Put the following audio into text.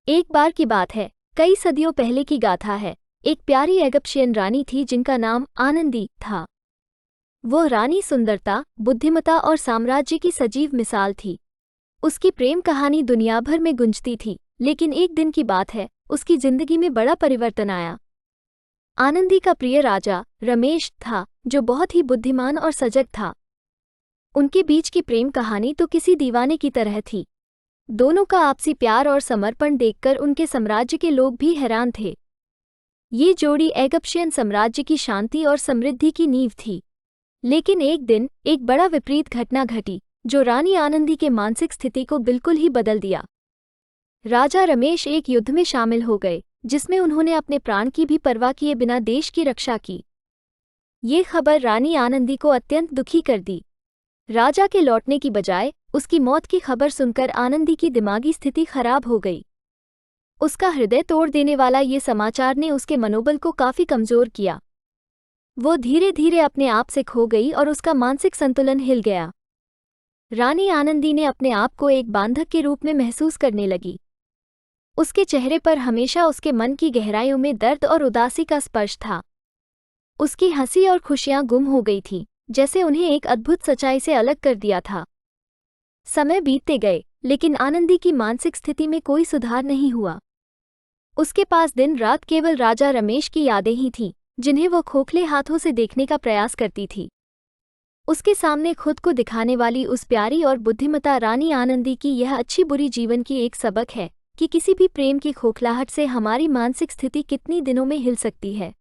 एक बार की बात है, कई सदियों पहले की गाथा है। एक प्यारी इजिप्शियन रानी थी जिनका नाम आनंदी था। वो रानी सुंदरता, बुद्धिमता और साम्राज्य की सजीव मिसाल थी। उसकी प्रेम कहानी दुनिया भर में गूंजती थी, लेकिन एक दिन की बात है, उसकी जिंदगी में बड़ा परिवर्तन आया। आनंदी का प्रिय राजा रमेश था, जो बहुत ही बुद्धिमान और सजग था। उनके बीच की प्रेम कहानी तो किसी दीवाने की तरह थी। दोनों का आपसी प्यार और समर्पण देखकर उनके साम्राज्य के लोग भी हैरान थे। ये जोड़ी इजिप्शियन साम्राज्य की शांति और समृद्धि की नींव थी। लेकिन एक दिन एक बड़ा विपरीत घटना घटी, जो रानी आनंदी के मानसिक स्थिति को बिल्कुल ही बदल दिया। राजा रमेश एक युद्ध में शामिल हो गए, जिसमें उन्होंने अपने प्राण की भी परवाह किए बिना देश की रक्षा की। ये खबर रानी आनंदी को अत्यंत दुखी कर दी। राजा के लौटने की बजाय उसकी मौत की खबर सुनकर आनंदी की दिमागी स्थिति खराब हो गई। उसका हृदय तोड़ देने वाला ये समाचार ने उसके मनोबल को काफी कमजोर किया। वो धीरे धीरे अपने आप से खो गई और उसका मानसिक संतुलन हिल गया। रानी आनंदी ने अपने आप को एक बांधक के रूप में महसूस करने लगी। उसके चेहरे पर हमेशा उसके मन की गहराइयों में दर्द और उदासी का स्पर्श था। उसकी हंसी और खुशियां गुम हो गई थीं, जैसे उन्हें एक अद्भुत सच्चाई से अलग कर दिया था। समय बीतते गए, लेकिन आनंदी की मानसिक स्थिति में कोई सुधार नहीं हुआ। उसके पास दिन रात केवल राजा रमेश की यादें ही थीं, जिन्हें वो खोखले हाथों से देखने का प्रयास करती थी। उसके सामने खुद को दिखाने वाली उस प्यारी और बुद्धिमता रानी आनंदी की यह अच्छी बुरी जीवन की एक सबक है कि किसी भी प्रेम की खोखलाहट से हमारी मानसिक स्थिति कितनी दिनों में हिल सकती है।